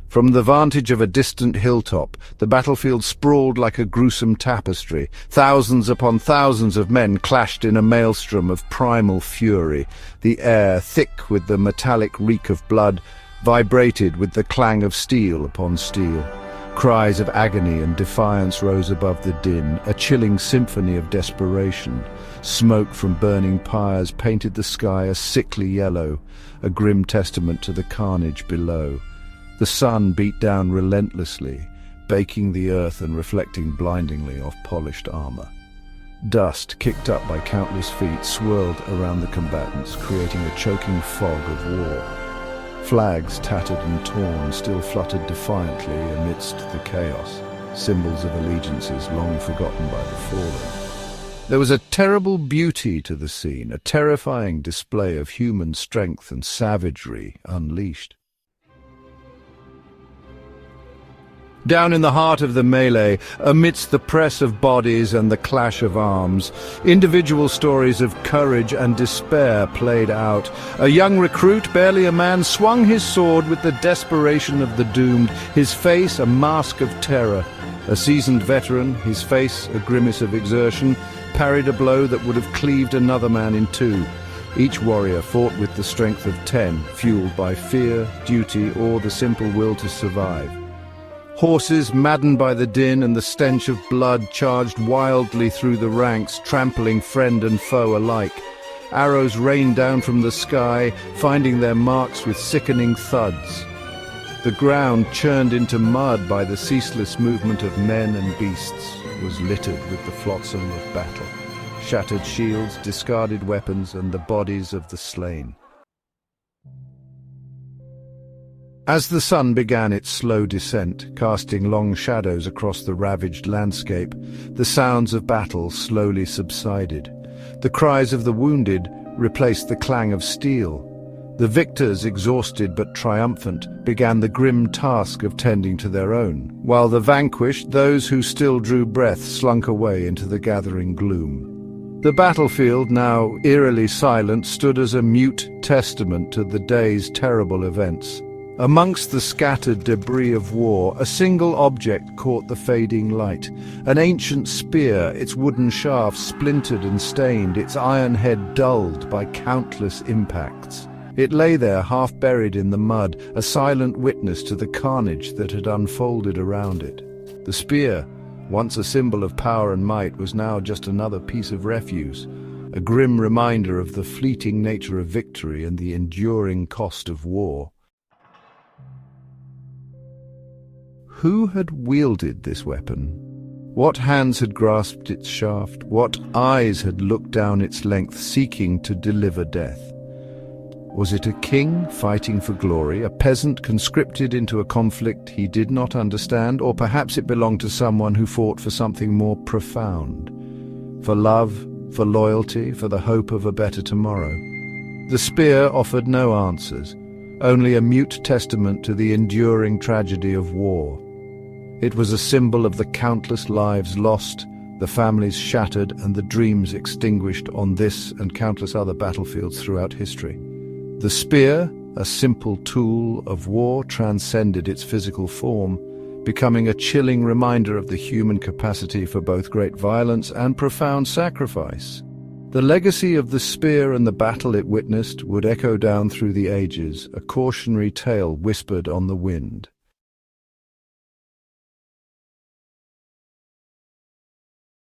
From the vantage of a distant hilltop, the battlefield sprawled like a gruesome tapestry. Thousands upon thousands of men clashed in a maelstrom of primal fury. The air, thick with the metallic reek of blood, vibrated with the clang of steel upon steel. Cries of agony and defiance rose above the din, a chilling symphony of desperation. Smoke from burning pyres painted the sky a sickly yellow, a grim testament to the carnage below. The sun beat down relentlessly, baking the earth and reflecting blindingly off polished armor. Dust, kicked up by countless feet, swirled around the combatants, creating a choking fog of war. Flags, tattered and torn, still fluttered defiantly amidst the chaos, symbols of allegiances long forgotten by the fallen. There was a terrible beauty to the scene, a terrifying display of human strength and savagery unleashed. Down in the heart of the melee, amidst the press of bodies and the clash of arms, individual stories of courage and despair played out. A young recruit, barely a man, swung his sword with the desperation of the doomed, his face a mask of terror. A seasoned veteran, his face a grimace of exertion, parried a blow that would have cleaved another man in two. Each warrior fought with the strength of 10, fueled by fear, duty, or the simple will to survive. Horses, maddened by the din and the stench of blood, charged wildly through the ranks, trampling friend and foe alike. Arrows rained down from the sky, finding their marks with sickening thuds. The ground, churned into mud by the ceaseless movement of men and beasts, was littered with the flotsam of battle. Shattered shields, discarded weapons, and the bodies of the slain. As the sun began its slow descent, casting long shadows across the ravaged landscape, the sounds of battle slowly subsided. The cries of the wounded replaced the clang of steel. The victors, exhausted but triumphant, began the grim task of tending to their own, while the vanquished, those who still drew breath, slunk away into the gathering gloom. The battlefield, now eerily silent, stood as a mute testament to the day's terrible events. Amongst the scattered debris of war, a single object caught the fading light. An ancient spear, its wooden shaft splintered and stained, its iron head dulled by countless impacts. It lay there, half buried in the mud, a silent witness to the carnage that had unfolded around it. The spear, once a symbol of power and might, was now just another piece of refuse, a grim reminder of the fleeting nature of victory and the enduring cost of war. Who had wielded this weapon? What hands had grasped its shaft? What eyes had looked down its length, seeking to deliver death? Was it a king fighting for glory, a peasant conscripted into a conflict he did not understand, or perhaps it belonged to someone who fought for something more profound? For love, for loyalty, for the hope of a better tomorrow? The spear offered no answers, only a mute testament to the enduring tragedy of war. It was a symbol of the countless lives lost, the families shattered, and the dreams extinguished on this and countless other battlefields throughout history. The spear, a simple tool of war, transcended its physical form, becoming a chilling reminder of the human capacity for both great violence and profound sacrifice. The legacy of the spear and the battle it witnessed would echo down through the ages, a cautionary tale whispered on the wind.